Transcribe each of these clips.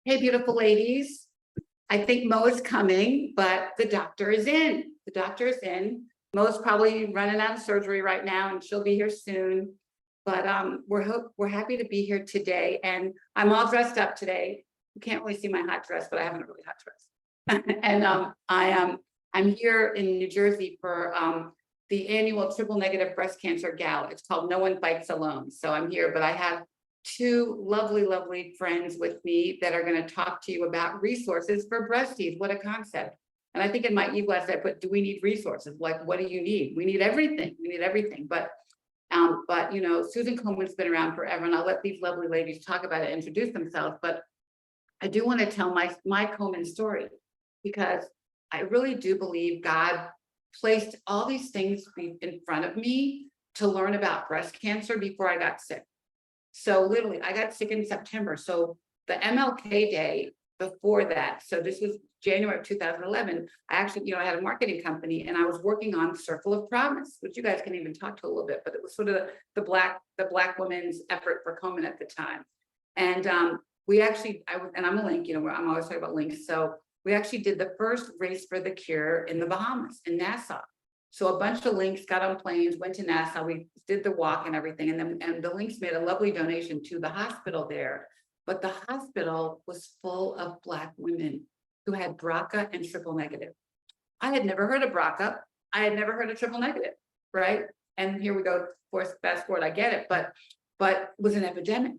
Hey, beautiful ladies. I think Mo is coming, but the doctor is in. The doctor is in. Mo's probably running out of surgery right now, and she'll be here soon. But we're happy to be here today, and I'm all dressed up today. You can't really see my hot dress, but I have a really hot dress. And I'm here in New Jersey for the annual triple negative breast cancer gala. It's called No One Fights Alone. So I'm here, but I have two lovely, lovely friends with me that are going to talk to you about resources for Breasties. What a concept. And I think in my e-blast, I put, do we need resources? Like, what do you need? We need everything. We need everything. But you know, Susan Komen's been around forever, and I'll let these lovely ladies talk about it, introduce themselves. But I do want to tell my Komen story, because I really do believe God placed all these things in front of me to learn about breast cancer before I got sick. So literally, I got sick in September. So the MLK day before that, so this was January of 2011, I actually, I had a marketing company, and I was working on Circle of Promise, which you guys can even talk to a little bit, but it was sort of the black women's effort for Komen at the time. And we actually, and I'm a link, I'm always talking about links. So we actually did the first race for the cure in the Bahamas, in Nassau. So a bunch of links got on planes, went to Nassau, we did the walk and everything. And the links made a lovely donation to the hospital there. But the hospital was full of Black women who had BRCA and triple negative. I had never heard of BRCA. I had never heard of triple negative, right? And here we go, of course, fast forward, I get it, but it was an epidemic.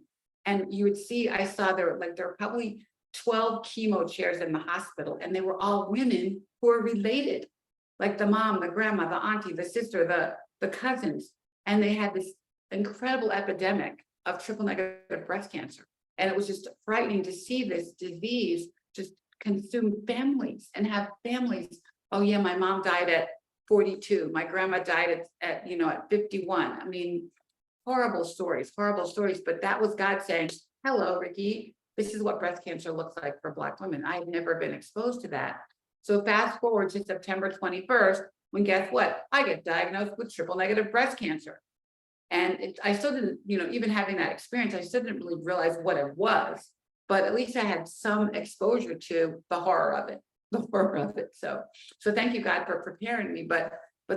And you would see, I saw there were probably 12 chemo chairs in the hospital, and they were all women who were related, like the mom, the grandma, the auntie, the sister, the cousins. And they had this incredible epidemic of triple negative breast cancer. And it was just frightening to see this disease just consume families and have families. Oh yeah, my mom died at 42. My grandma died at 51. I mean, horrible stories. But that was God saying, hello, Ricky, this is what breast cancer looks like for Black women. I had never been exposed to that. So fast forward to September 21st, when guess what? I get diagnosed with triple negative breast cancer. And I still didn't, even having that experience, I still didn't really realize what it was, but at least I had some exposure to the horror of it, So thank you, God, for preparing me. But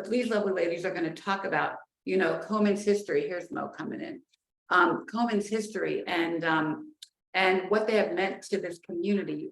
these lovely ladies are going to talk about, Komen's history. Here's Mo coming in. Komen's history and what they have meant to this community.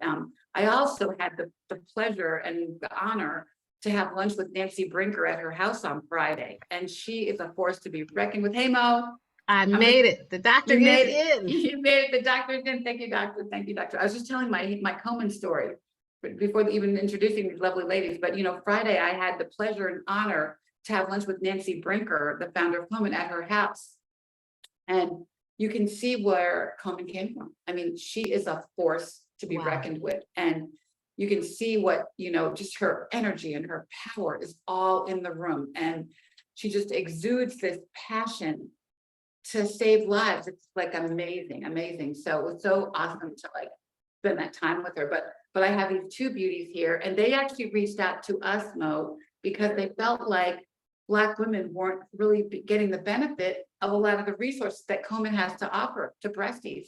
I also had the pleasure and the honor to have lunch with Nancy Brinker at her house on Friday. And she is a force to be reckoned with. Hey, Mo. I made it. The doctor is in. You made it. The doctor's in. Thank you, doctor. Thank you, doctor. I was just telling my Komen story before even introducing these lovely ladies. But, Friday, I had the pleasure and honor to have lunch with Nancy Brinker, the founder of Komen, at her house. And you can see where Komen came from. I mean, she is a force to be reckoned with. And you can see what, just her energy and her power is all in the room. And she just exudes this passion to save lives. It's like amazing. So it was so awesome to spend that time with her. But I have these two beauties here, and they actually reached out to us, Mo, because they felt like Black women weren't really getting the benefit of a lot of the resources that Komen has to offer to Breasties.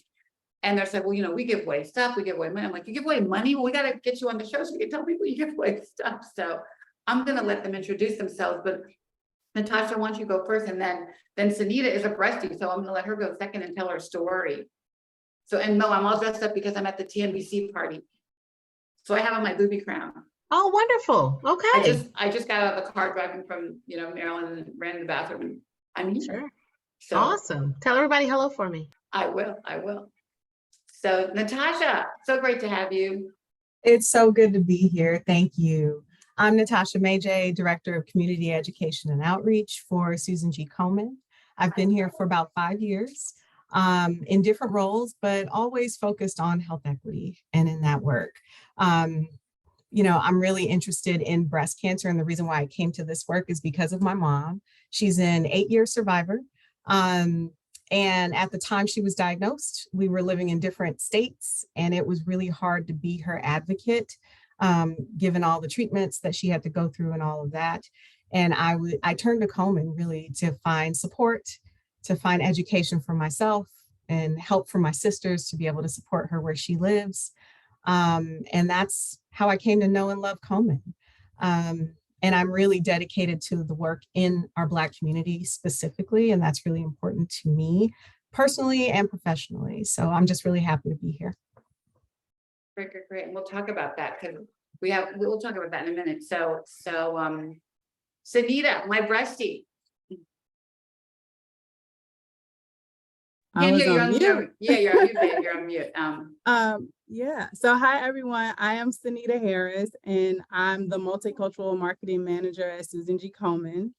And they're saying, well, we give away stuff, we give away money. I'm like, you give away money? Well, we got to get you on the show so you can tell people you give away stuff. So I'm going to let them introduce themselves. But Natasha, why don't you go first? And then Sunita is a Breastie. So I'm going to let her go second and tell her story. So, and Mo, I'm all dressed up because I'm at the TNBC party. So I have on my booby crown. Oh, wonderful. Okay. I just got out of the car driving from, Maryland, and ran to the bathroom, and I'm here. Sure. So awesome. Tell everybody hello for me. I will. So Natasha, so great to have you. It's so good to be here. Thank you. I'm Natasha Majay, Director of Community Education and Outreach for Susan G. Komen. I've been here for about 5 years in different roles, but always focused on health equity and in that work. I'm really interested in breast cancer, and the reason why I came to this work is because of my mom. She's an 8-year survivor. And at the time she was diagnosed, we were living in different states, and it was really hard to be her advocate, given all the treatments that she had to go through and all of that. And I turned to Komen really to find support, to find education for myself, and help for my sisters to be able to support her where she lives. And that's how I came to know and love Komen. And I'm really dedicated to the work in our Black community specifically, and that's really important to me personally and professionally. So I'm just really happy to be here. Great, great, great. And we'll talk about that because we'll talk about that in a minute. So Sanita, my breastie. I was You're on mute. Yeah, you're on mute, babe. You're on mute. Yeah. So hi, everyone. I am Sanita Harris, and I'm the Multicultural Marketing Manager at Susan G. Komen.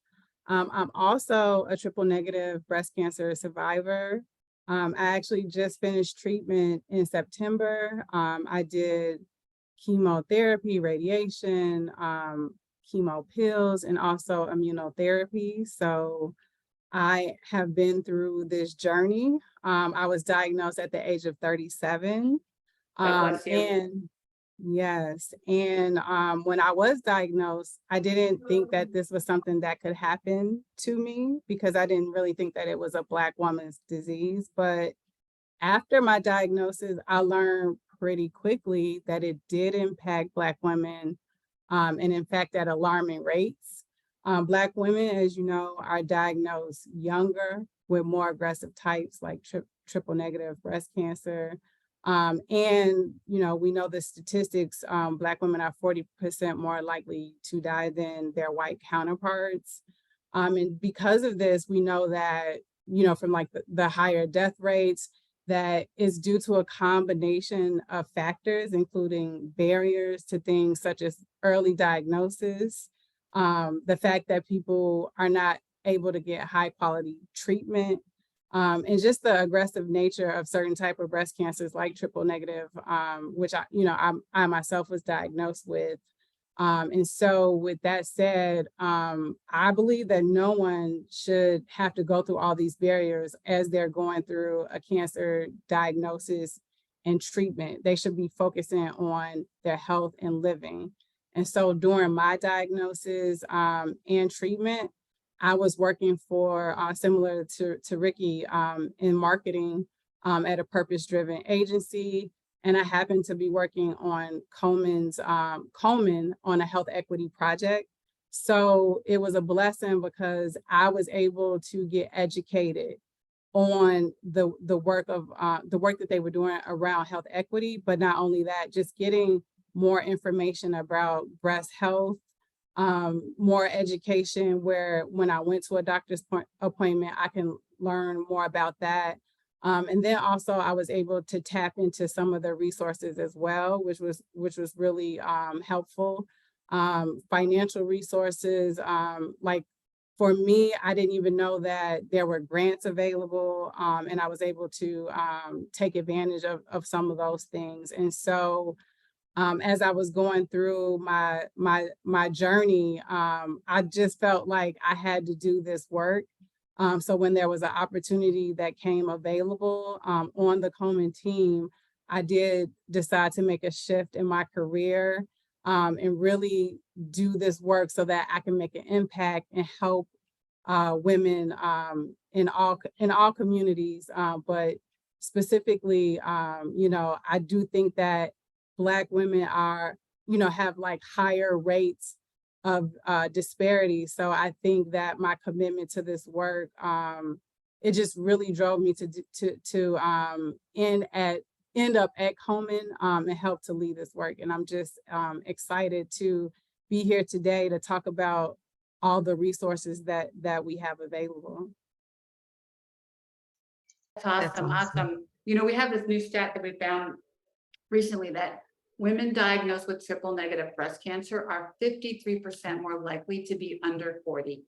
I'm also a triple negative breast cancer survivor. I actually just finished treatment in September. I did chemotherapy, radiation, chemo pills, and also immunotherapy. So I have been through this journey. I was diagnosed at the age of 37. God bless you. And yes, and when I was diagnosed, I didn't think that this was something that could happen to me because I didn't really think that it was a Black woman's disease. But after my diagnosis, I learned pretty quickly that it did impact Black women, and in fact, at alarming rates. Black women, as you know, are diagnosed younger with more aggressive types like triple negative breast cancer. And, we know the statistics, Black women are 40% more likely to die than their white counterparts. And because of this, we know that, from like the higher death rates, that is due to a combination of factors, including barriers to things such as early diagnosis, the fact that people are not able to get high quality treatment, and just the aggressive nature of certain type of breast cancers like triple negative, which I myself was diagnosed with. And so with that said, I believe that no one should have to go through all these barriers as they're going through a cancer diagnosis and treatment. They should be focusing on their health and living. And so during my diagnosis and treatment, I was working for, similar to Ricky, in marketing at a purpose-driven agency. And I happened to be working on Komen on a health equity project. So it was a blessing because I was able to get educated on the work that they were doing around health equity, but not only that, just getting more information about breast health, more education where when I went to a doctor's appointment, I can learn more about that. And then also I was able to tap into some of the resources as well, which was really helpful. Financial resources, like for me, I didn't even know that there were grants available, and I was able to take advantage of some of those things. And so as I was going through my journey, I just felt like I had to do this work. So when there was an opportunity that came available on the Komen team, I did decide to make a shift in my career and really do this work so that I can make an impact and help women in all communities. But specifically, I do think that Black women are, have like higher rates of disparity. So I think that my commitment to this work, it just really drove me to end up at Komen and help to lead this work. And I'm just excited to be here today to talk about all the resources that we have available. That's awesome. We have this new stat that we found recently that women diagnosed with triple negative breast cancer are 53% more likely to be under 40.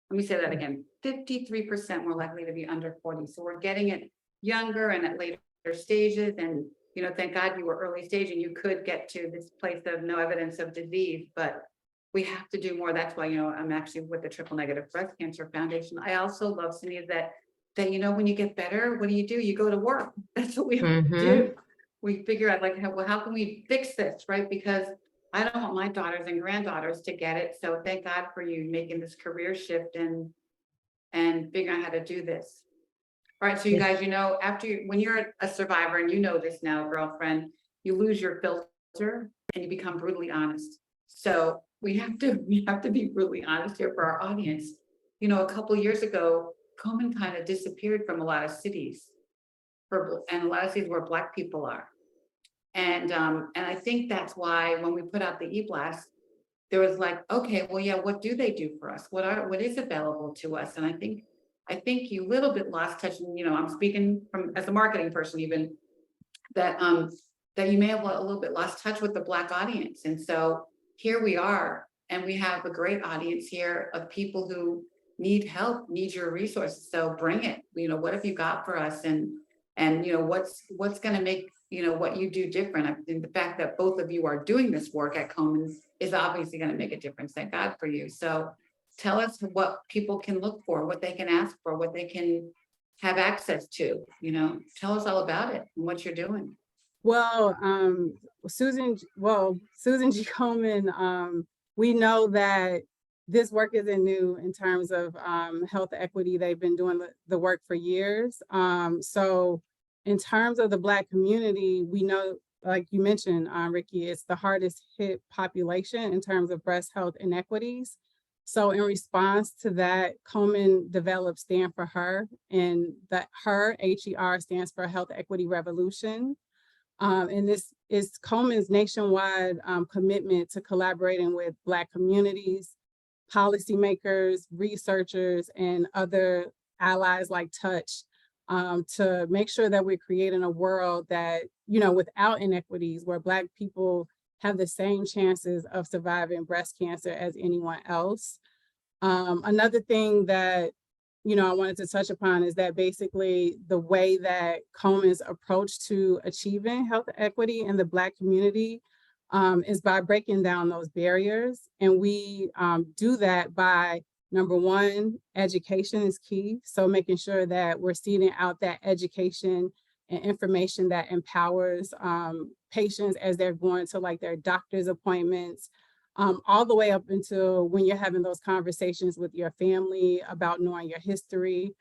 Let me say that again, 53% more likely to be under 40. So we're getting it younger and at later stages. And, thank God you were early stage and you could get to this place of no evidence of disease, but we have to do more. That's why, I'm actually with the Triple Negative Breast Cancer Foundation. I also love, Sunita, that when you get better, what do? You go to work. That's what we do. We figure out how can we fix this, right? Because I don't want my daughters and granddaughters to get it. So thank God for you making this career shift and figuring out how to do this. All right, so you guys, when you're a survivor, and you know this now, girlfriend, you lose your filter and you become brutally honest. So we have to be brutally honest here for our audience. A couple years ago, Komen kind of disappeared from a lot of cities, and a lot of cities where Black people are. And I think that's why when we put out the e-blast, there was like, okay, well, yeah, what do they do for us? What is available to us? And I think you little bit lost touch. And I'm speaking from as a marketing person, even that that you may have a little bit lost touch with the Black audience. And so here we are, and we have a great audience here of people who need help, need your resources. So bring it. What have you got for us? And what's going to make what you do different? I think the fact that both of you are doing this work at Komen is obviously going to make a difference. Thank God for you. So tell us what people can look for, what they can ask for, what they can have access to. Tell us all about it and what you're doing. Well, Susan G. Komen, we know that this work isn't new in terms of health equity. They've been doing the work for years. So in terms of the Black community, we know, like you mentioned, Ricky, it's the hardest hit population in terms of breast health inequities. So in response to that, Komen developed Stand for Her, and that HER, H-E-R, stands for Health Equity Revolution. And this is Komen's nationwide commitment to collaborating with Black communities, policymakers, researchers, and other allies like Touch to make sure that we're creating a world that, without inequities, where Black people have the same chances of surviving breast cancer as anyone else. Another thing that I wanted to touch upon is that basically the way that Komen's approach to achieving health equity in the Black community is by breaking down those barriers. And we do that by, number one, education is key. So making sure that we're seeding out that education and information that empowers patients as they're going to their doctor's appointments, all the way up until when you're having those conversations with your family about knowing your history.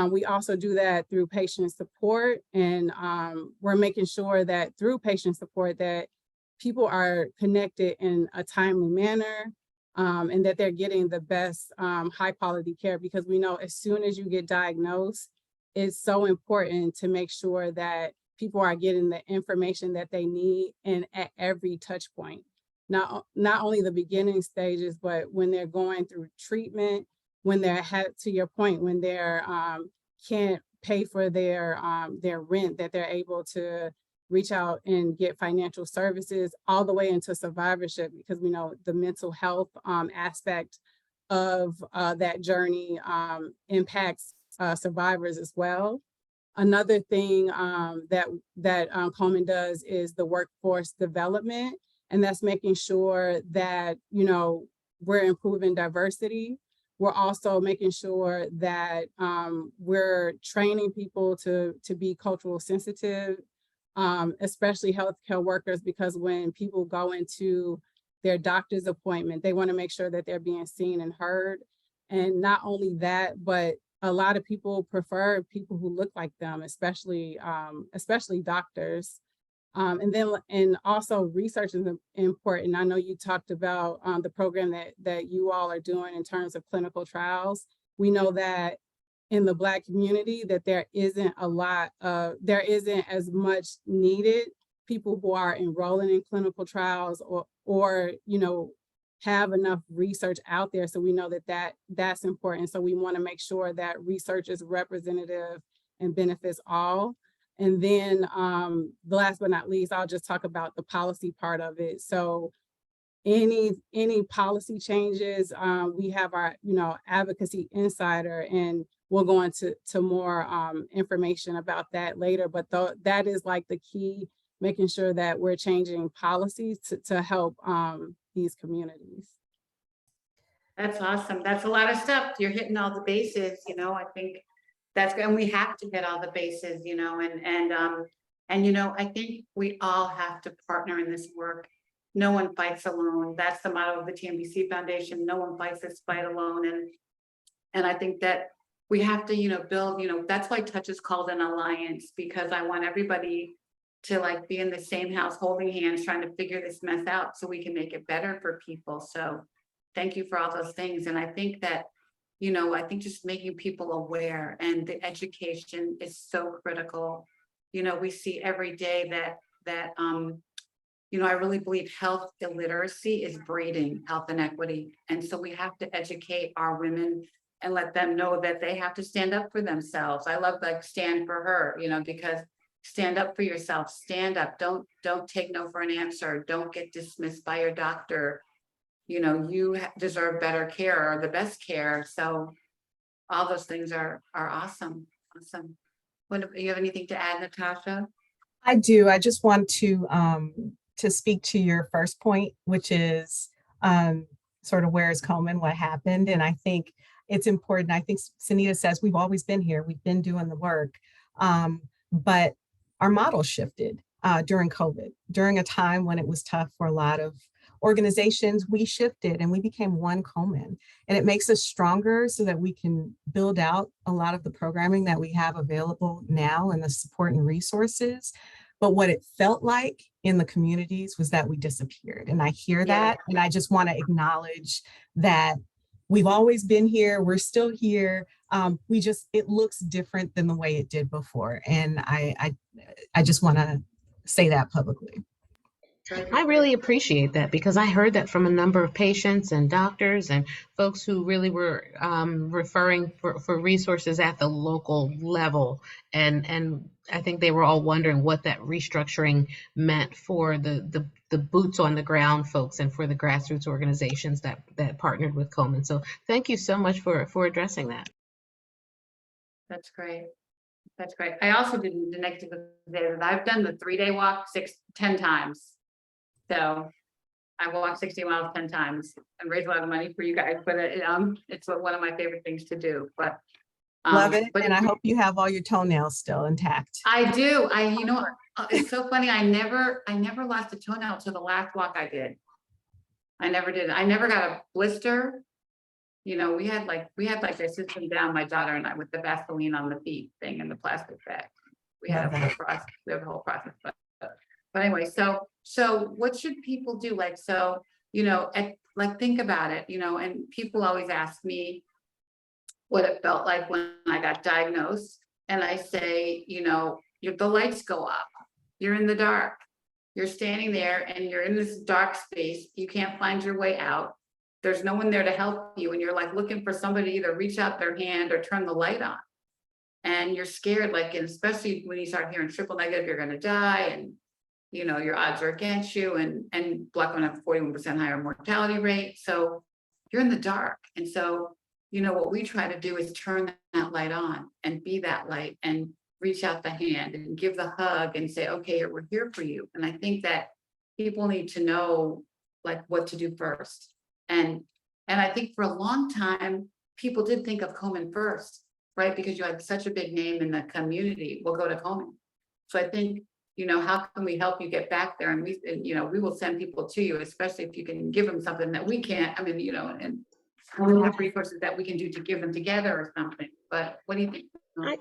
We also do that through patient support, and we're making sure that through patient support that people are connected in a timely manner, and that they're getting the best high quality care, because we know as soon as you get diagnosed, it's so important to make sure that people are getting the information that they need and at every touch point. Not only the beginning stages, but when they're going through treatment, when they're to your point, when they're can't pay for their rent, that they're able to reach out and get financial services, all the way into survivorship, because we know the mental health aspect of that journey impacts survivors as well. Another thing that Komen does is the workforce development, and that's making sure that we're improving diversity. We're also making sure that we're training people to be cultural sensitive, especially healthcare workers, because when people go into their doctor's appointment, they want to make sure that they're being seen and heard. And not only that, but a lot of people prefer people who look like them, especially doctors. And also research is important. I know you talked about the program that you all are doing in terms of clinical trials. We know that in the Black community that there isn't as much needed people who are enrolling in clinical trials or have enough research out there. So we know that's important. So we want to make sure that research is representative and benefits all. And then last but not least, I'll just talk about the policy part of it. So any policy changes, we have our advocacy insider, and we'll go into more information about that later. But that is like the key, making sure that we're changing policies to help these communities. That's awesome. That's a lot of stuff. You're hitting all the bases. I think that's good. And we have to hit all the bases, and I think we all have to partner in this work. No one fights alone. That's the motto of the TNBC Foundation. No one fights this fight alone. And I think that we have to, build, that's why Touch is called an alliance, because I want everybody to like be in the same house, holding hands, trying to figure this mess out so we can make it better for people. So thank you for all those things. And I think that, I think just making people aware and the education is so critical. We see every day that I really believe health illiteracy is breeding health inequity. And so we have to educate our women and let them know that they have to stand up for themselves. I love like stand for her, because stand up for yourself, stand up. Don't take no for an answer. Don't get dismissed by your doctor. You deserve better care or the best care. So all those things are awesome. Awesome. Do you have anything to add, Natasha? I do. I just want to speak to your first point, which is sort of where is Komen, what happened. And I think it's important. I think Sunita says we've always been here. We've been doing the work. But our model shifted during COVID, during a time when it was tough for a lot of organizations. We shifted and we became one Komen, and it makes us stronger so that we can build out a lot of the programming that we have available now and the support and resources. But what it felt like in the communities was that we disappeared. And I hear that. And I just want to acknowledge that we've always been here. We're still here. It looks different than the way it did before. And I just want to say that publicly. I really appreciate that, because I heard that from a number of patients and doctors and folks who really were referring for resources at the local level. And I think they were all wondering what that restructuring meant for the boots on the ground folks and for the grassroots organizations that partnered with Komen. So thank you so much for addressing that. That's great. That's great. I also did the next day that I've done the 3-day walk 10 times. So I walked 60 miles 10 times and raised a lot of money for you guys, but it's one of my favorite things to do. But love it. But and I hope you have all your toenails still intact. I do. It's so funny. I never lost a toenail till the last walk I did. I never did. I never got a blister. We had a system down, my daughter and I, with the Vaseline on the feet thing in the plastic bag. We had a whole process. We have a whole process. But anyway, so what should people do? Think about it, and people always ask me what it felt like when I got diagnosed. And I say, the lights go up, you're in the dark, you're standing there and you're in this dark space. You can't find your way out. There's no one there to help you. And you're like looking for somebody to either reach out their hand or turn the light on. And you're scared, and especially when you start hearing triple negative, you're going to die. And your odds are against you, and Black women have 41% higher mortality rate. So you're in the dark. And so, what we try to do is turn that light on and be that light and reach out the hand and give the hug and say, okay, we're here for you. And I think that people need to know what to do first. And I think for a long time, people did think of Komen first, right? Because you had such a big name in the community, we'll go to Komen. So I think, how can we help you get back there? And we will send people to you, especially if you can give them something that we can't. I mean, and we have resources that we can do to give them together or something. But what do you think?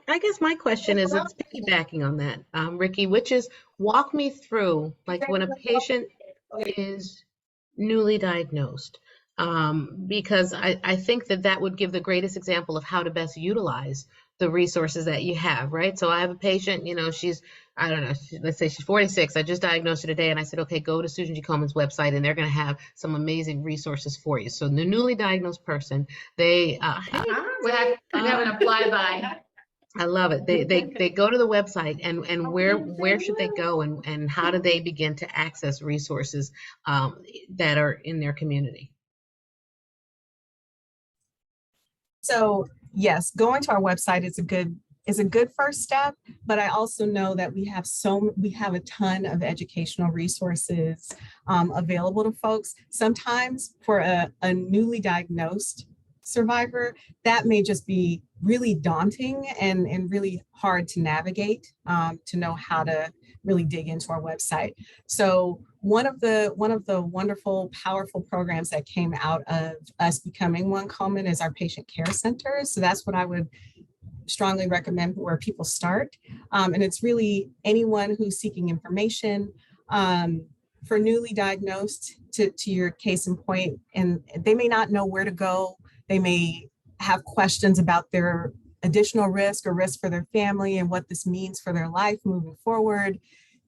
I guess my question is, it's piggybacking on that, Ricky, which is walk me through, when a patient is newly diagnosed, because I think that would give the greatest example of how to best utilize the resources that you have, right? So I have a patient, she's, I don't know, let's say she's 46. I just diagnosed her today, and I said, okay, go to Susan G. Komen's website, and they're going to have some amazing resources for you. So the newly diagnosed person, they we're having a flyby. I love it. They go to the website, and where should they go, and how do they begin to access resources that are in their community? So yes, going to our website is a good first step, but I also know that we have a ton of educational resources available to folks. Sometimes for a newly diagnosed survivor, that may just be really daunting and really hard to navigate, to know how to really dig into our website. So one of the wonderful, powerful programs that came out of us becoming one Komen is our patient care center. So that's what I would strongly recommend where people start. And it's really anyone who's seeking information for newly diagnosed, to your case in point, and they may not know where to go. They may have questions about their additional risk or risk for their family and what this means for their life moving forward.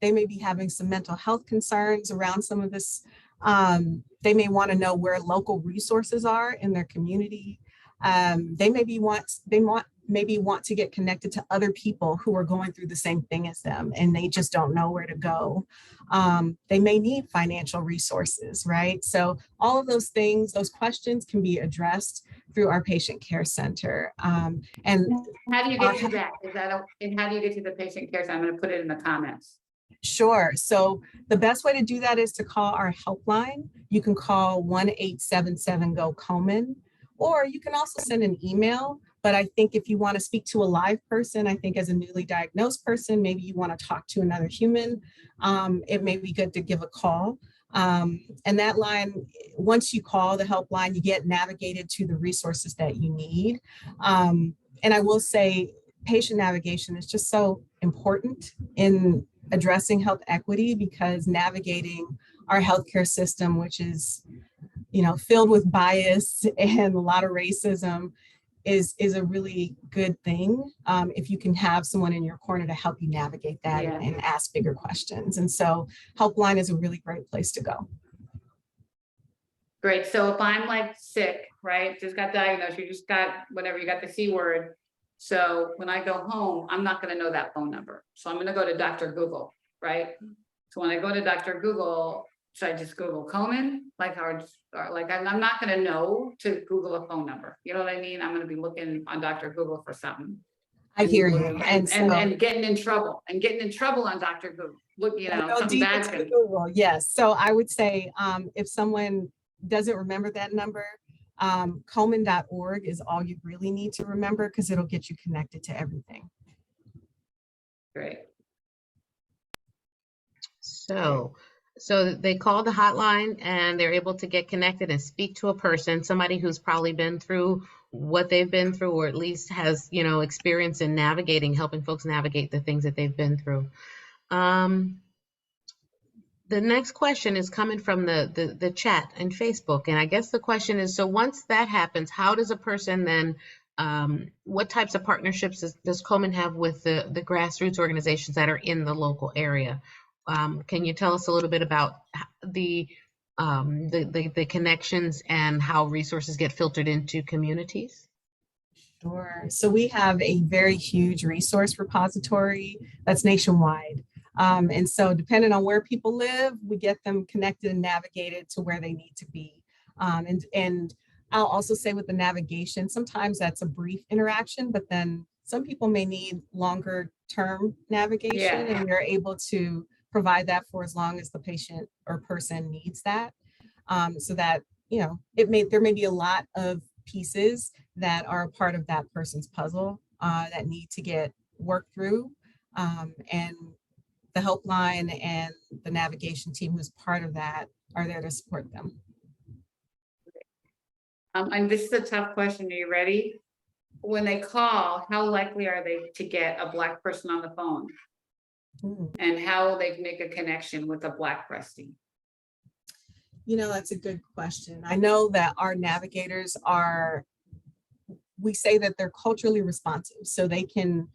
They may be having some mental health concerns around some of this. They may want to know where local resources are in their community. They maybe want to get connected to other people who are going through the same thing as them, and they just don't know where to go. They may need financial resources, right? So all of those things, those questions can be addressed through our patient care center. And how do you get to that? And how do you get to the patient care center? I'm going to put it in the comments. Sure. So the best way to do that is to call our helpline. You can call 1-877-GO-KOMEN, or you can also send an email. But I think if you want to speak to a live person, I think as a newly diagnosed person, maybe you want to talk to another human, it may be good to give a call. And that line, once you call the helpline, you get navigated to the resources that you need. And I will say patient navigation is just so important in addressing health equity, because navigating our healthcare system, which is, filled with bias and a lot of racism, is a really good thing if you can have someone in your corner to help you navigate that and ask bigger questions. And so helpline is a really great place to go. Great. So if I'm like sick, right, just got diagnosed, you just got whatever, you got the C word. So when I go home, I'm not going to know that phone number. So I'm going to go to Dr. Google, right? So when I go to Dr. Google, should I just Google Komen? I'm not going to know to Google a phone number. You know what I mean? I'm going to be looking on Dr. Google for something. I hear you. And getting in trouble on Dr. Google. Look, something bad's going to Google. Yes. So I would say if someone doesn't remember that number, Komen.org is all you really need to remember, because it'll get you connected to everything. Great. So they call the hotline and they're able to get connected and speak to a person, somebody who's probably been through what they've been through, or at least has, experience in helping folks navigate the things that they've been through. The next question is coming from the chat in Facebook. And I guess the question is, so once that happens, how does a person then, what types of partnerships does Komen have with the grassroots organizations that are in the local area? Can you tell us a little bit about the connections and how resources get filtered into communities? Sure. So we have a very huge resource repository that's nationwide. And so depending on where people live, we get them connected and navigated to where they need to be. And I'll also say with the navigation, sometimes that's a brief interaction, but then some people may need longer term navigation, and we're able to provide that for as long as the patient or person needs that. So that, there may be a lot of pieces that are a part of that person's puzzle that need to get worked through. And the helpline and the navigation team who's part of that are there to support them. And this is a tough question. Are you ready? When they call, how likely are they to get a Black person on the phone? And how will they make a connection with a Black breastie? That's a good question. I know that our navigators we say that they're culturally responsive, so they can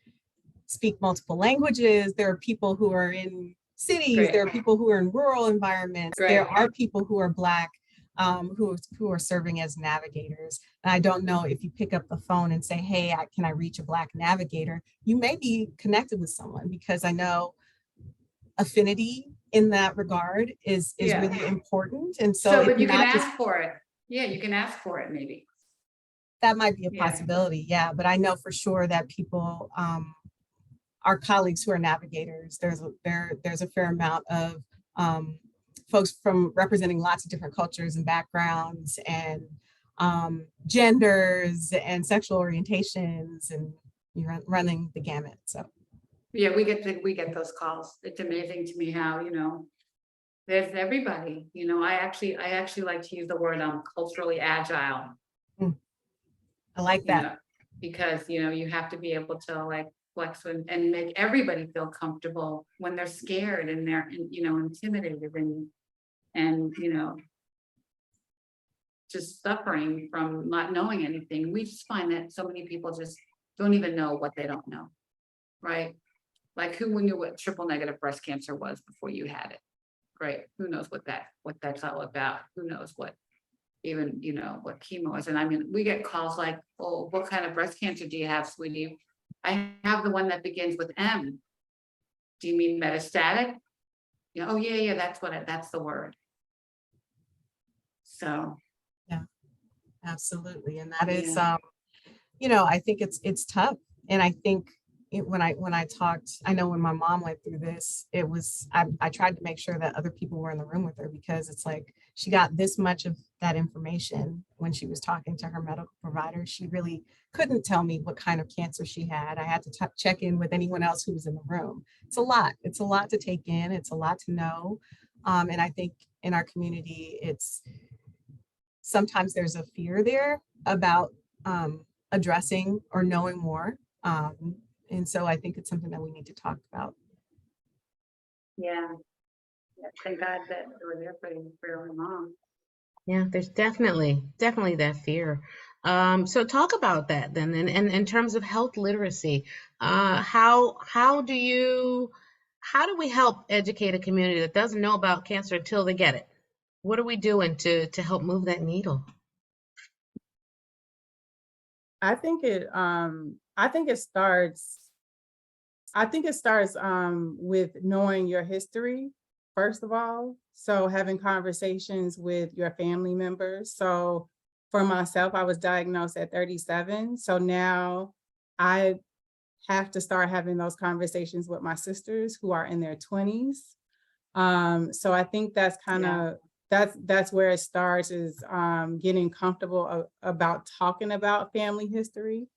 speak multiple languages. There are people who are in cities, there are people who are in rural environments, there are people who are Black who are serving as navigators. And I don't know, if you pick up the phone and say, hey, can I reach a Black navigator? You may be connected with someone, because I know affinity in that regard is really important. And so but you can ask for it. Yeah, you can ask for it maybe. That might be a possibility, but I know for sure that people, our colleagues who are navigators, there's a fair amount of folks from representing lots of different cultures and backgrounds and genders and sexual orientations, and you're running the gamut. So yeah, we get those calls. It's amazing to me how, there's everybody. I actually like to use the word culturally agile. I like that. Because, you know, you have to be able to like flex and make everybody feel comfortable when they're scared and they're, you know, intimidated and, you know, just suffering from not knowing anything. We just find that so many people just don't even know what they don't know, right? Like who knew what triple negative breast cancer was before you had it, right? Who knows what that's all about? Who knows what even, you know, what chemo is? And I mean, we get calls like, oh, what kind of breast cancer do you have, sweetie? I have the one that begins with M. Do you mean metastatic? Yeah, oh yeah, that's the word. So, Absolutely. And that is, yeah, you know, I think it's tough. And I think when I talked, I know when my mom went through this, it was, I tried to make sure that other people were in the room with her, because it's like she got this much of that information when she was talking to her medical provider. She really couldn't tell me what kind of cancer she had. I had to check in with anyone else who was in the room. It's a lot. It's a lot to take in. It's a lot to know. And I think in our community, it's sometimes there's a fear there about addressing or knowing more. And so I think it's something that we need to talk about. yeah. Thank God that they were there for your mom. Yeah, there's definitely that fear. So talk about that then, and in terms of health literacy, how do we help educate a community that doesn't know about cancer until they get it? What are we doing to help move that needle? I think it I think it starts with knowing your history, first of all. So having conversations with your family members. So for myself, I was diagnosed at 37. So now I have to start having those conversations with my sisters who are in their 20s. So I think that's kind Yeah. of that's where it starts, is getting comfortable about talking about family history.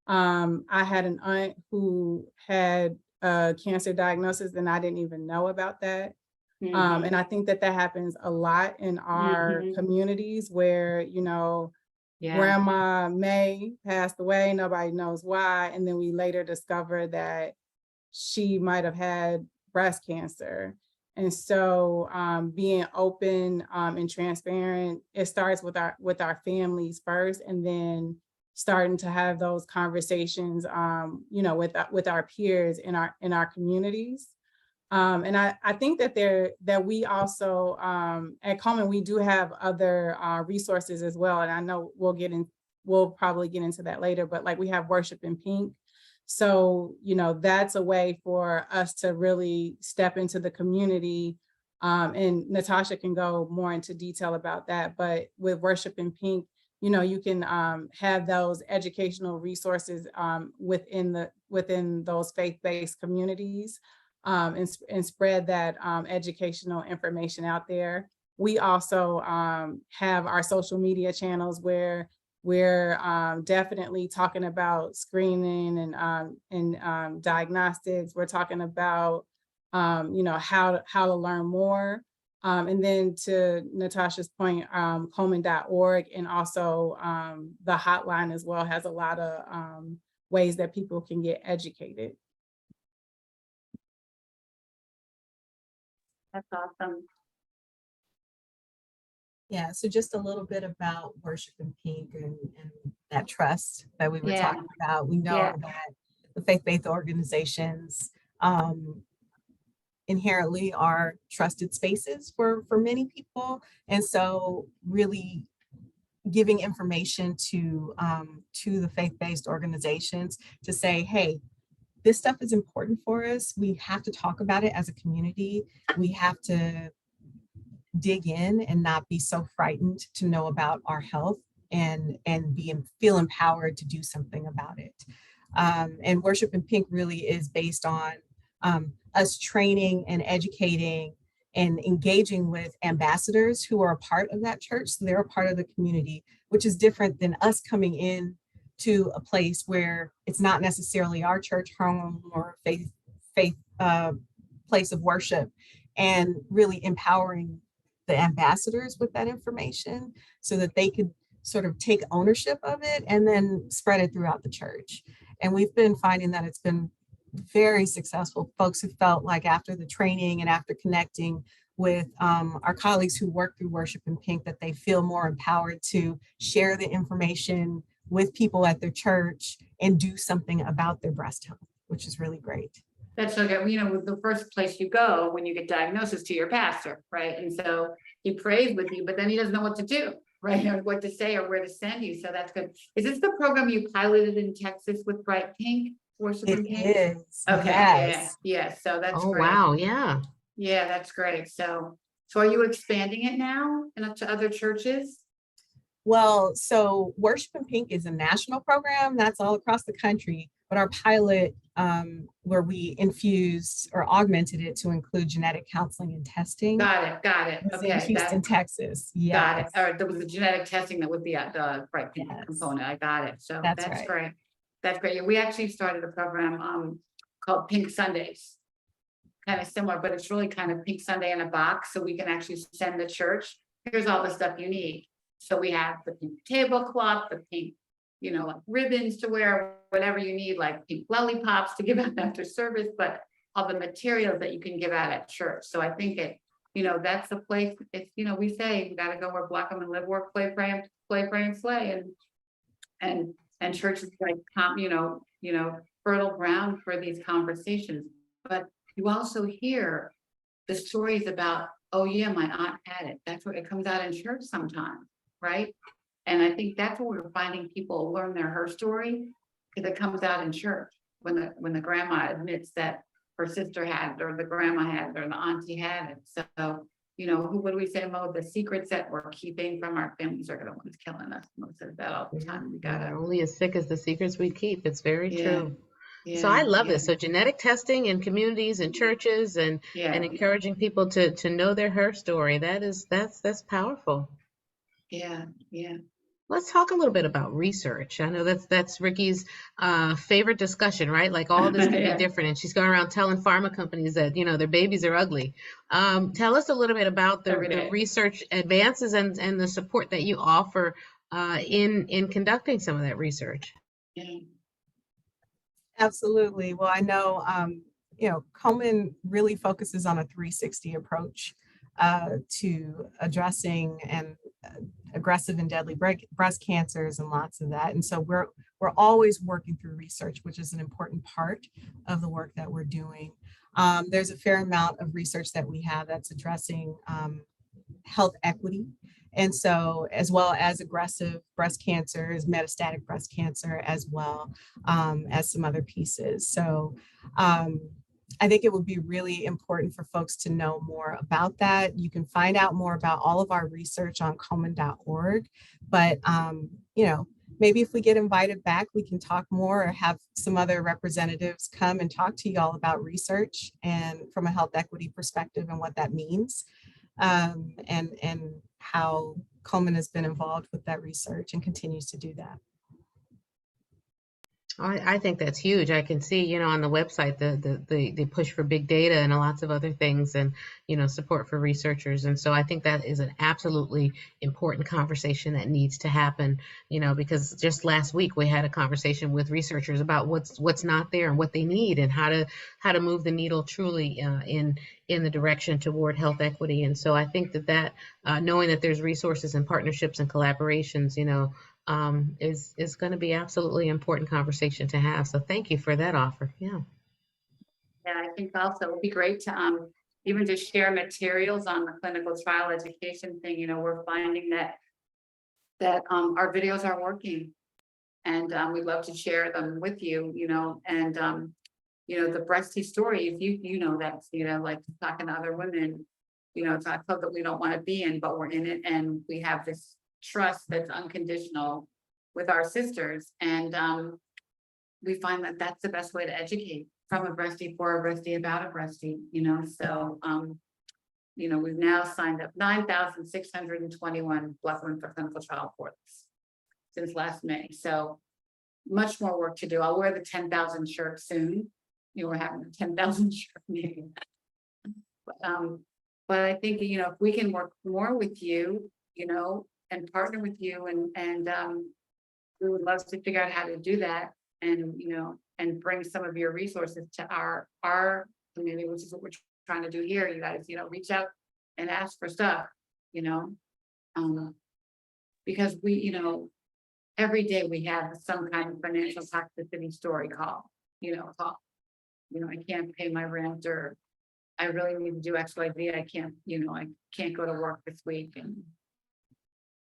I had an aunt who had a cancer diagnosis and I didn't even know about that. Mhm, And I think that that happens a lot in our mhm. communities where, you know, Yeah, Grandma May passed away, nobody knows why, and then we later discover that she might have had breast cancer. And so being open and transparent, it starts with our families first, and then starting to have those conversations, you know, with our peers in our communities. And I think that that we also at Komen, we do have other resources as well. And I know we'll probably get into that later, but like we have Worship in Pink. So, you know, that's a way for us to really step into the community. And Natasha can go more into detail about that. But with Worship in Pink, you know, you can have those educational resources within those faith-based communities, and spread that educational information out there. We also have our social media channels where we're definitely talking about screening and diagnostics. We're talking about you know, how to learn more. And then to Natasha's point, Komen.org, and also the hotline as well has a lot of ways that people can get educated. that's awesome. Yeah, so just a little bit about Worship in Pink and that trust that we were Yeah, talking about. We know yeah, that the faith-based organizations inherently are trusted spaces for many people. And so really giving information to the faith-based organizations to say, hey, this stuff is important for us. We have to talk about it as a community. We have to dig in and not be so frightened to know about our health and feel empowered to do something about it. And Worship in Pink really is based on us training and educating and engaging with ambassadors who are a part of that church. So they're a part of the community, which is different than us coming in to a place where it's not necessarily our church home or faith place of worship, and really empowering the ambassadors with that information so that they could sort of take ownership of it and then spread it throughout the church. And we've been finding that it's been very successful. Folks who felt like after the training and after connecting with our colleagues who work through Worship in Pink, that they feel more empowered to share the information with people at their church and do something about their breast health, which is really great. That's okay. You know, the first place you go when you get diagnosed is to your pastor, right? And so he prays with you, but then he doesn't know what to do, right? Or what to say or where to send you. So that's good. Is this the program you piloted in Texas with Bright Pink? Worship in It Pink? is. Okay, Yes. yeah. So that's Oh, great. wow. Yeah. Yeah, that's great. So are you expanding it now and to other churches? Well, so Worship in Pink is a national program that's all across the country, but our pilot, where we infused or augmented it to include genetic counseling and testing, Got it. was in Okay, Houston, Texas. got it. Yes, Or there was the genetic testing that would be at the Bright Pink yes, component. I got it. So that's that's right. great. That's great. Yeah, we actually started a program called Pink Sundays. Kind of similar, but it's really kind of Pink Sunday in a box. So we can actually send the church, here's all the stuff you need. So we have the pink tablecloth, the pink, you know, like ribbons to wear, whatever you need, like pink lollipops to give out after service, but all the materials that you can give out at church. So I think it, you know, that's the place. It's, you know, we say we got to go where Black women live, work, play, pray, and slay, and churches like fertile ground for these conversations. But you also hear the stories about, oh yeah, my aunt had it. That's what it comes out in church sometimes, right? And I think that's where we're finding people learn her story, because it comes out in church when the grandma admits that her sister had it, or the grandma had it, or the auntie had it. So, you know, what do we say, Mo? The secrets that we're keeping from our families are the ones killing us. Mo says that all the time. We gotta Only as sick as the secrets we keep. It's very true. So Yeah, I love yeah, this. So genetic testing in communities and churches and yeah, encouraging people to know her story. That's powerful. yeah. Let's talk a little bit about research. I know that's Ricky's favorite discussion, right? Like all this can be Yeah. different, and she's going around telling pharma companies that their babies are ugly. Tell us a little bit about Every the day. research advances and the support that you offer in conducting some of that research. Yeah. Absolutely. Well, I know, Komen really focuses on a 360 approach to addressing and aggressive and deadly breast cancers and lots of that. And so we're always working through research, which is an important part of the work that we're doing. There's a fair amount of research that we have that's addressing health equity. And so, as well as aggressive breast cancer, is metastatic breast cancer, as well as some other pieces. So I think it would be really important for folks to know more about that. You can find out more about all of our research on Komen.org. But, maybe if we get invited back, we can talk more or have some other representatives come and talk to you all about research and from a health equity perspective and what that means. And how Komen has been involved with that research and continues to do that. I think that's huge. I can see, on the website, the push for big data and lots of other things, and, support for researchers. And so I think that is an absolutely important conversation that needs to happen, because just last week we had a conversation with researchers about what's not there and what they need, and how to move the needle truly in the direction toward health equity. And so I think that knowing that there's resources and partnerships and collaborations, is going to be absolutely important conversation to have. So thank you for that offer. Yeah. Yeah, I think also it would be great to even just share materials on the clinical trial education thing. We're finding that our videos are working, and we'd love to share them with you. And the Breasties story, if you know that's like talking to other women, it's not a club that we don't want to be in, but we're in it, and we have this trust that's unconditional with our sisters, and we find that that's the best way to educate, from a breastie, for a breastie, about a breastie. So we've now signed up 9,621 Black women for clinical trial portals since last May. So much more work to do. I'll wear the 10,000 shirt soon. We're having a 10,000 shirt meeting. But I think if we can work more with you, partner with you and we would love to figure out how to do that and, and bring some of your resources to our community, which is what we're trying to do here. You guys, reach out and ask for stuff, because we, every day we have some kind of financial toxicity story call. I can't pay my rent, or I really need to do X, Y, Z. I can't go to work this week and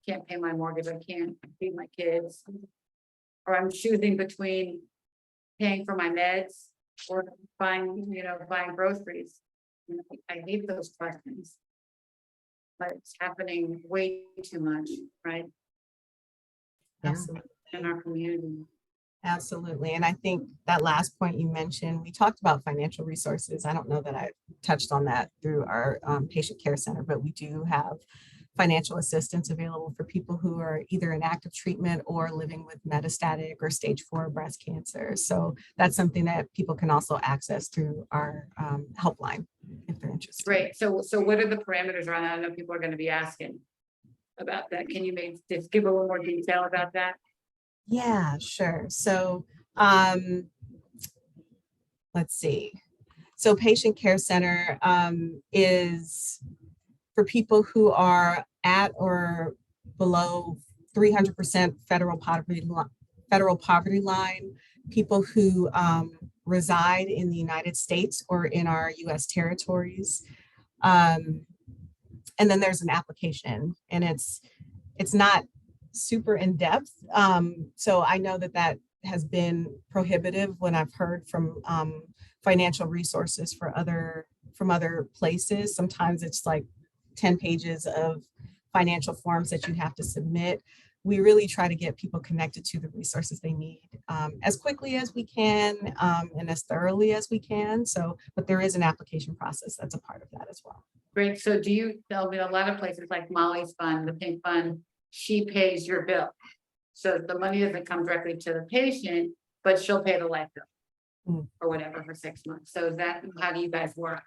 can't pay my mortgage. I can't feed my kids, or I'm choosing between paying for my meds or buying groceries. I hate those questions, but it's happening way too much, right, Yeah. Absolutely. in our community. Absolutely. And I think that last point you mentioned, we talked about financial resources. I don't know that I touched on that through our patient care center, but we do have financial assistance available for people who are either in active treatment or living with metastatic or stage 4 breast cancer. So that's something that people can also access through our helpline if they're interested. Great. So what are the parameters around that? I know people are going to be asking about that. Can you just give a little more detail about that? Yeah, sure. So let's see. So patient care center is for people who are at or below 300% federal poverty line, people who reside in the United States or in our US territories. And then there's an application, and it's not super in depth. So I know that has been prohibitive when I've heard from financial resources from other places. Sometimes it's like 10 pages of financial forms that you have to submit. We really try to get people connected to the resources they need as quickly as we can and as thoroughly as we can. But there is an application process that's a part of that as well. Great. So there'll be a lot of places like Molly's fund, the Pink Fund, she pays your bill. So the money doesn't come directly to the patient, but she'll pay the light bill or whatever for 6 months. So how do you guys work?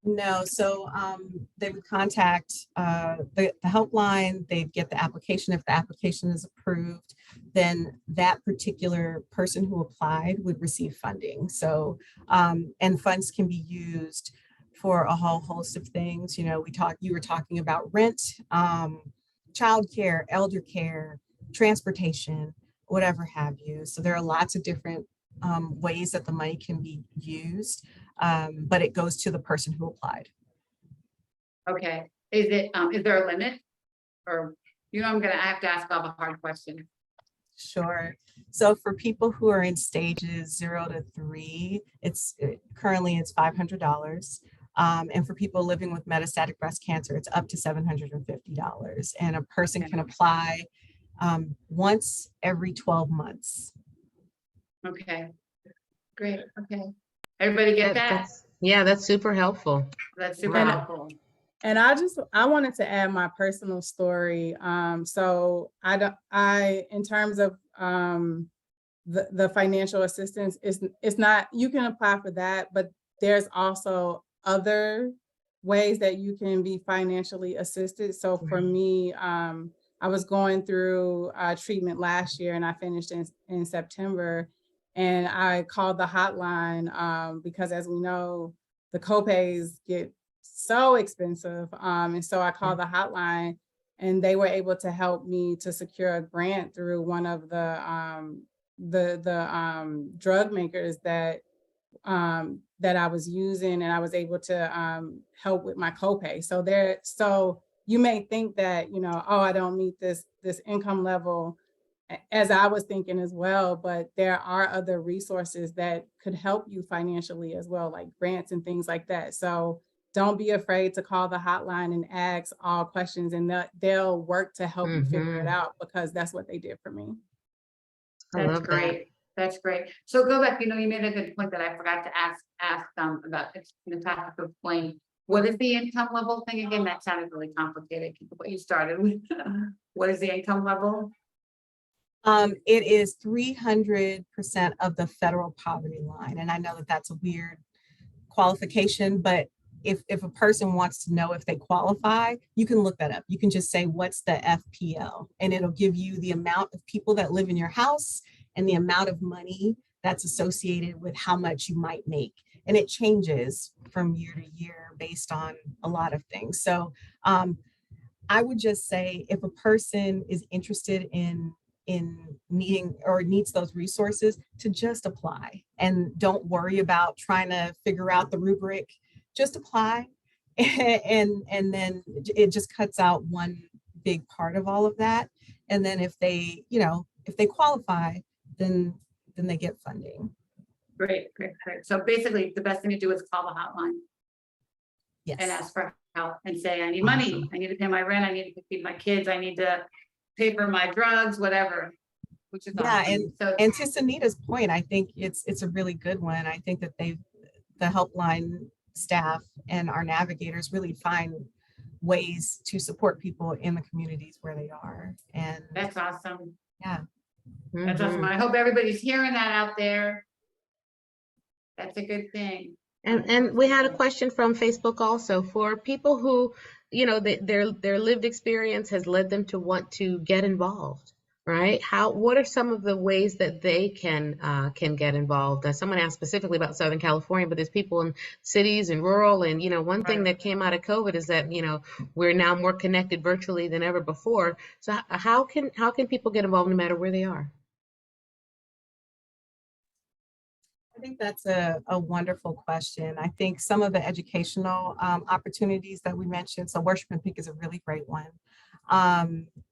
No, so they would contact the helpline, they'd get the application. If the application is approved, then that particular person who applied would receive funding. So, and funds can be used for a whole host of things. You were talking about rent, childcare, elder care, transportation, whatever have you. So there are lots of different ways that the money can be used. But it goes to the person who applied. Okay. Is there a limit? Or, I have to ask all the hard questions. Sure. So for people who are in stages 0 to 3, currently it's $500. And for people living with metastatic breast cancer, it's up to $750. And a person can apply once every 12 months. Okay. Great. Okay. Everybody get that? That's super helpful. That's super helpful. And I wanted to add my personal story. So in terms of the financial assistance, it's not, you can apply for that, but there's also other ways that you can be financially assisted. So for me, I was going through treatment last year and I finished in September. And I called the hotline because, as we know, the copays get so expensive. And so I called the hotline and they were able to help me to secure a grant through one of the drug makers that I was using, and I was able to help with my copay. So you may think that, oh, I don't meet this income level, as I was thinking as well, but there are other resources that could help you financially as well, like grants and things like that. So don't be afraid to call the hotline and ask all questions, and they'll work to help you figure it out, because that's what they did for me. That's great. That's great. So go back, you made a good point that I forgot to ask about Natasha to explain. What is the income level thing again? That sounded really complicated. What you started with. What is the income level? It is 300% of the federal poverty line. And I know that that's a weird qualification, but if a person wants to know if they qualify, you can look that up. You can just say, what's the FPL? And it'll give you the amount of people that live in your house and the amount of money that's associated with how much you might make. And it changes from year to year based on a lot of things. So I would just say if a person is interested in needing or needs those resources, to just apply and don't worry about trying to figure out the rubric. Just apply, and then it just cuts out one big part of all of that. And then if they, if they qualify, then they get funding. Great, great, great. So basically, the best thing to do is call the hotline Yes. and ask for help and say, I need money, Awesome. I need to pay my rent, I need to feed my kids, I need to pay for my drugs, whatever. Which is Yeah, awesome. So and to Sunita's point, I think it's a really good one. I think that the helpline staff and our navigators really find ways to support people in the communities where they are. And that's awesome. yeah. That's awesome. I hope everybody's hearing that out there. That's a good thing. And we had a question from Facebook also for people who, their lived experience has led them to want to get involved, right? What are some of the ways that they can get involved? Someone asked specifically about Southern California, but there's people in cities and rural. And, one thing that came out of COVID is that, we're now more connected virtually than ever before. So how can people get involved no matter where they are? I think that's a wonderful question. I think some of the educational opportunities that we mentioned, so Worship and Pick is a really great one.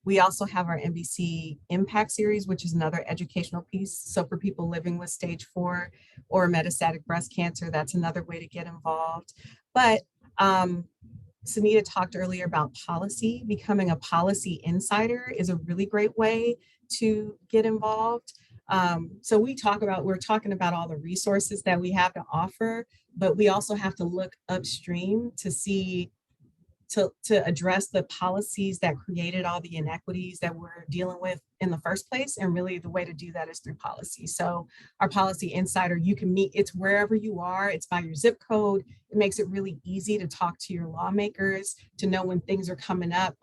We also have our NBC Impact series, which is another educational piece. So for people living with stage 4 or metastatic breast cancer, that's another way to get involved. But Sunita talked earlier about policy. Becoming a policy insider is a really great way to get involved. So we're talking about all the resources that we have to offer, but we also have to look upstream to see, to address the policies that created all the inequities that we're dealing with in the first place. And really the way to do that is through policy. So our policy insider, you can meet, it's wherever you are, it's by your zip code. It makes it really easy to talk to your lawmakers, to know when things are coming up,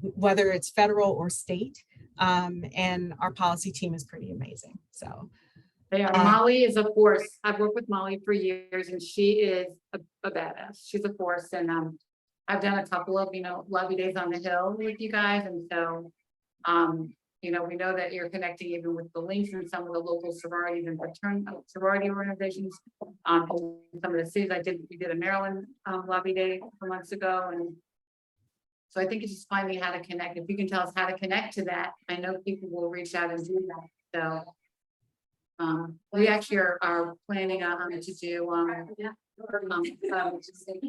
whether it's federal or state. And our policy team is pretty amazing. So they are. Molly is a force. I've worked with Molly for years, and she is a badass. She's a force, and I've done a couple of lobby days on the Hill with you guys, and so we know that you're connecting even with the links and some of the local sororities and sorority organizations. In some of the cities, we did a Maryland lobby day a couple months ago, and so I think it's just finding how to connect. If you can tell us how to connect to that, I know people will reach out and do that. So we actually are planning to do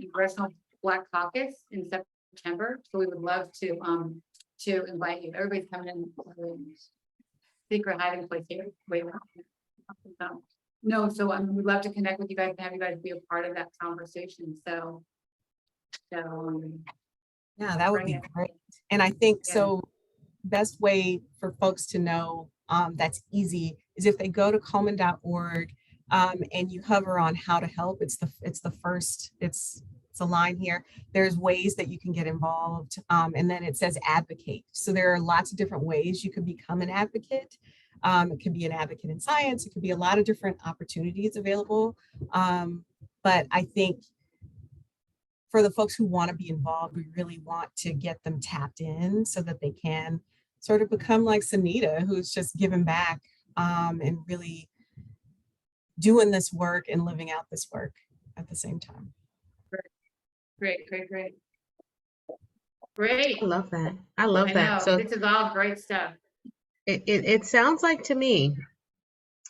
Congressional Black Caucus in September. So we would love to invite you. Everybody's coming in secret hiding place here. Wait. No, so we'd love to connect with you guys and have you guys be a part of that conversation. So yeah, that would be great. And I think so best way for folks to know that's easy is if they go to Komen.org and you hover on how to help. It's a line here. There's ways that you can get involved. And then it says advocate. So there are lots of different ways you could become an advocate. It could be an advocate in science. It could be a lot of different opportunities available. But I think for the folks who want to be involved, we really want to get them tapped in so that they can sort of become like Sunita, who's just giving back and really doing this work and living out this work at the same time. Great. I love that. I love that. So this is all great stuff. It sounds like to me,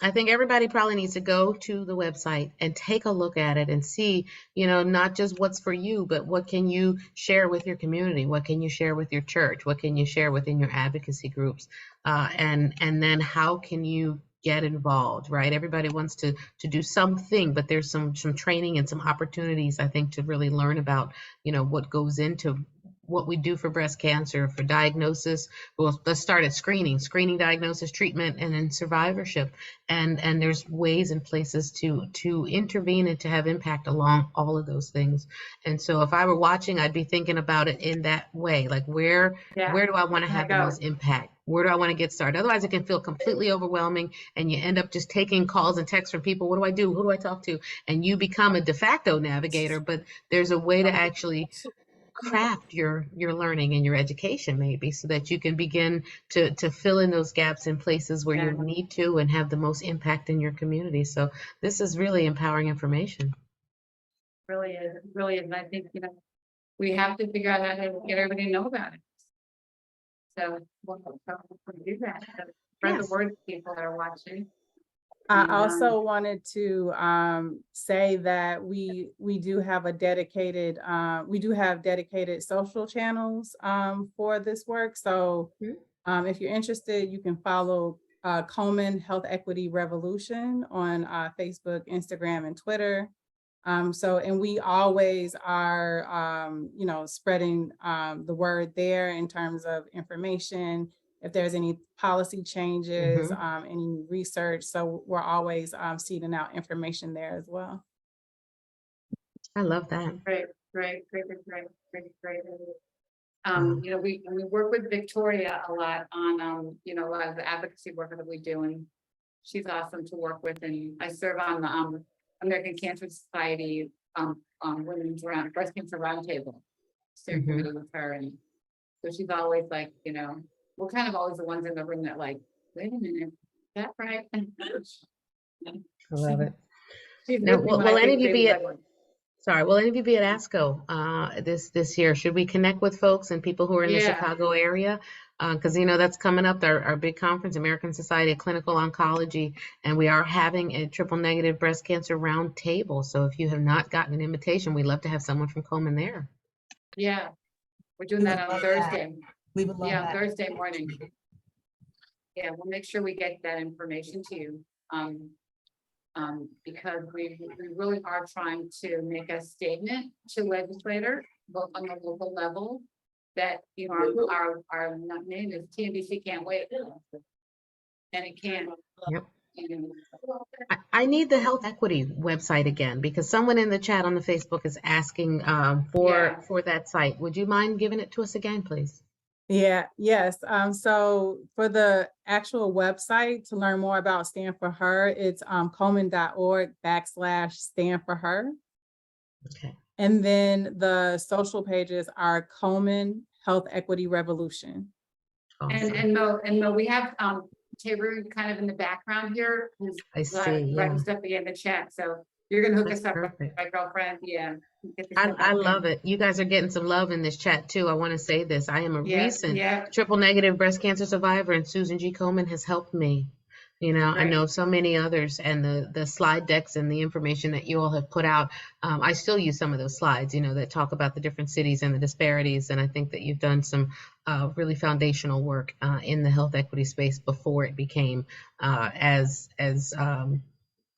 I think everybody probably needs to go to the website and take a look at it and see, not just what's for you, but what can you share with your community? What can you share with your church? What can you share within your advocacy groups? And then how can you get involved, right? Everybody wants to do something, but there's some training and some opportunities, I think, to really learn about, what goes into what we do for breast cancer, for diagnosis. Well, let's start at screening, diagnosis, treatment, and then survivorship. And there's ways and places to intervene and to have impact along all of those things. And so if I were watching, I'd be thinking about it in that way, like where do I want to have the most impact? Where do I want to get started? Otherwise, it can feel completely overwhelming, and you end up just taking calls and texts from people. What do I do? Who do I talk to? And you become a de facto navigator, but there's a way to actually craft your learning and your education, maybe, so that you can begin to fill in those gaps in places where you need to and have the most impact in your community. So this is really empowering information. Really is, it really is. And I think, we have to figure out how to get everybody to know about it. So we'll do that. Spread the word to people that are watching. I also wanted to say that we do have dedicated social channels for this work. So if you're interested, you can follow Komen Health Equity Revolution on Facebook, Instagram, and Twitter. And we always are, spreading the word there in terms of information, if there's any policy changes, any research. So we're always seeding out information there as well. I love that. Great. We work with Victoria a lot on, a lot of the advocacy work that we do, and she's awesome to work with. And I serve on the American Cancer Society Women's Breast Cancer Roundtable steering committee with her, and so she's always like, we're kind of always the ones in the room that like, wait a minute, is that right? I love it. Now, will any of you be at ASCO this year? Should we connect with folks and people who are in the Chicago area? Because that's coming up, our big conference, American Society of Clinical Oncology, and we are having a triple-negative breast cancer roundtable. So if you have not gotten an invitation, we'd love to have someone from Komen there. Yeah, we're doing that on Thursday. We would love that. Thursday morning. Yeah, we'll make sure we get that information to you. Because we really are trying to make a statement to legislators, both on the local level, that our name is TNBC can't wait, and it can. Yep. I need the health equity website again, because someone in the chat on the Facebook is asking for that site. Would you mind giving it to us again, please? Yes. So for the actual website to learn more about Stand for Her, it's komen.org/Stand for Her. Okay. And then the social pages are Komen Health Equity Revolution. Awesome. And Mo, we have Tabor kind of in the background here, who's writing stuff in the chat. So you're gonna hook us up, my girlfriend. Yeah. I love it. You guys are getting some love in this chat too. I want to say this. I am a recent triple-negative breast cancer survivor, and Susan G. Komen has helped me. I know so many others, and the slide decks and the information that you all have put out. I still use some of those slides, that talk about the different cities and the disparities. And I think that you've done some really foundational work in the health equity space before it became as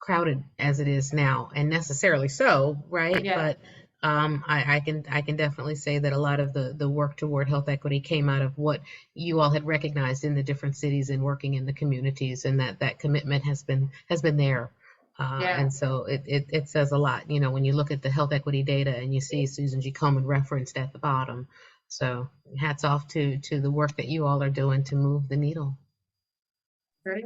crowded as it is now, and necessarily so, right? But I can definitely say that a lot of the work toward health equity came out of what you all had recognized in the different cities and working in the communities, and that commitment has been there. And so it says a lot, when you look at the health equity data and you see Susan G. Komen referenced at the bottom. So hats off to the work that you all are doing to move the needle. Great.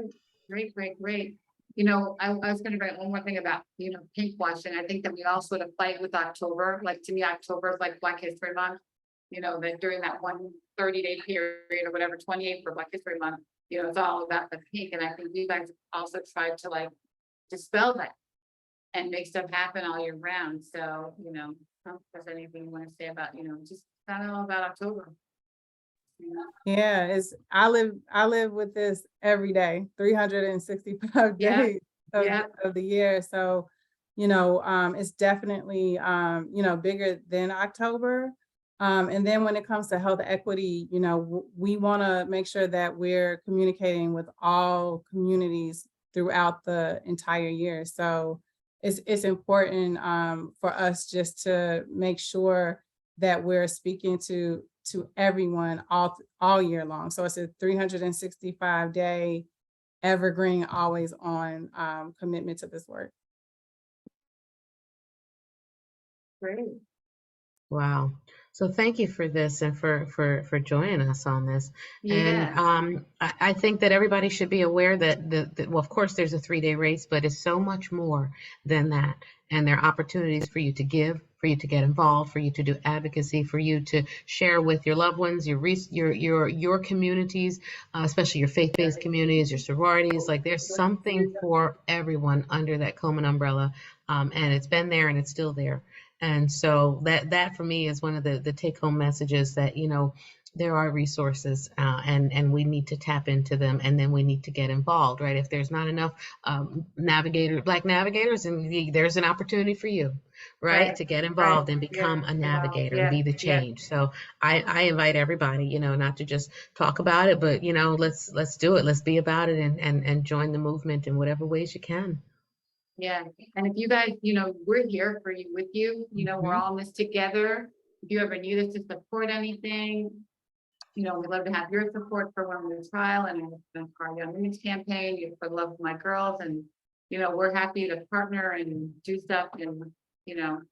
I was going to write one more thing about, pink washing. I think that we all sort of fight with October. Like, to me, October is like Black History Month, that during that 130-day period or whatever, 28 for Black History Month, it's all about the pink. And I think you guys also tried to like dispel that and make stuff happen all year round. So, if there's anything you want to say about, just kind of all about October. Yeah, I live with this every day, 365 days of the year. So, it's definitely, bigger than October. And then when it comes to health equity, we want to make sure that we're communicating with all communities throughout the entire year. So it's important for us just to make sure that we're speaking to to everyone all year long. So it's a 365-day evergreen, always on commitment to this work. Great. Wow. So thank you for this and for joining us on this. Yeah. And I think that everybody should be aware that well, of course, there's a 3-day race, but it's so much more than that. And there are opportunities for you to give, for you to get involved, for you to do advocacy, for you to share with your loved ones, your communities, especially your faith-based communities, your sororities. Like there's something for everyone under that Komen umbrella, and it's been there and it's still there. And so that for me is one of the take-home messages that, you know, there are resources and we need to tap into them, and then we need to get involved, right? If there's not enough Black navigators, and there's an opportunity for you, right, to get involved and become a navigator and be the change. So I invite everybody, you know, not to just talk about it, but, you know, let's do it. Let's be about it and join the movement in whatever ways you can. Yeah, and if you guys, you know, we're here for you, with you, you know, we're all in this together. If you ever need us to support anything, you know, we'd love to have your support for when we're trial and for our Young Women's campaign, for Love of My Girls, and, you know, we're happy to partner and do stuff and, you know,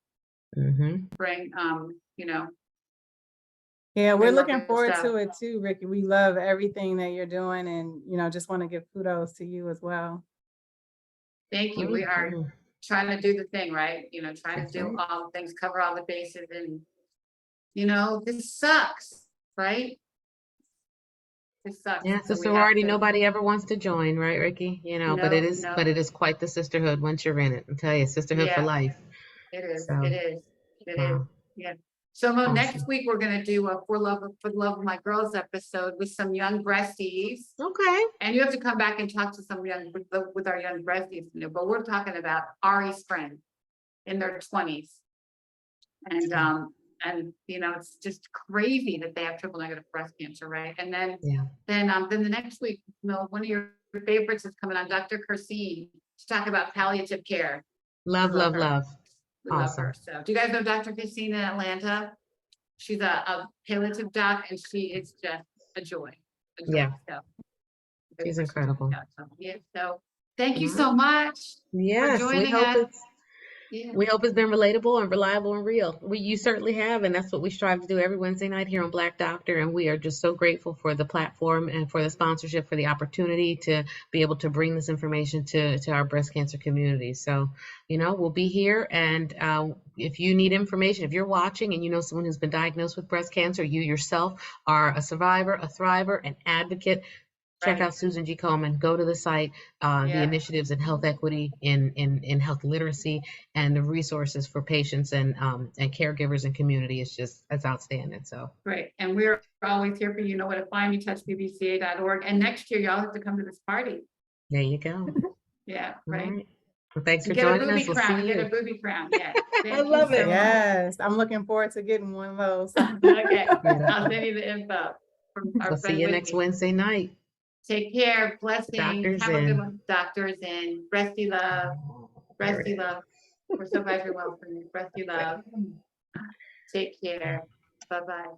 bring, you know. Yeah, we're bring looking more forward stuff. to it too, Ricky. We love everything that you're doing, and, you know, just want to give kudos to you as well. Thank you. We are trying to do the thing, right? You know, trying to do all the things, cover all the bases, and, you know, this sucks, right? This sucks. Yeah, it's a So we have sorority to- nobody ever wants to join, right, Ricky? You know, but it is quite the sisterhood once you're in it. I'll tell you, sisterhood for life. It is, So, it is, it is, wow. yeah. So Mo, next Awesome. week, we're gonna do a for love of my girls episode with some young breasties. Okay. And you have to come back and talk to some with our young breasties, you know, but we're talking about Ari's friends in their 20s. And you know, it's just crazy that they have triple negative breast cancer, right? And then the next week, you know, one of your favorites is coming on, Dr. Kersine, to talk about palliative care. Love. We Awesome. love her. So do you guys know Dr. Kersine in Atlanta? She's a palliative doc, and she is just a joy. Yeah. So, She's incredible. Yeah. So thank you so much Yes, for joining us. We hope it's been relatable and reliable and real. You certainly have, and that's what we strive to do every Wednesday night here on Black Doctor. And we are just so grateful for the platform and for the sponsorship, for the opportunity to be able to bring this information to our breast cancer community. So, you know, we'll be here. And if you need information, if you're watching and you know someone who's been diagnosed with breast cancer, you yourself are a survivor, a thriver, an advocate, check out Susan G. Komen, go to the site, the initiatives in health equity, in health literacy, and the resources for patients and caregivers and community is it's outstanding. So great. And we're always here for you. You know where to find me, touchbbca.org. And next year, y'all have to come to this party. There you go. Yeah, All right. right. Well, thanks for Get joining a booby us. We'll crown. see Get you. a booby crown. Yeah. I love it. Yes, I'm looking forward to getting one of those. Okay. I'll send you the info from our We'll see you next Wednesday night. Take care. Blessings. Doctors Have a good in. one. Doctors in. Breasty love. Breasty love. We're so glad you're well for you. Breasty love. Take care. Bye-bye.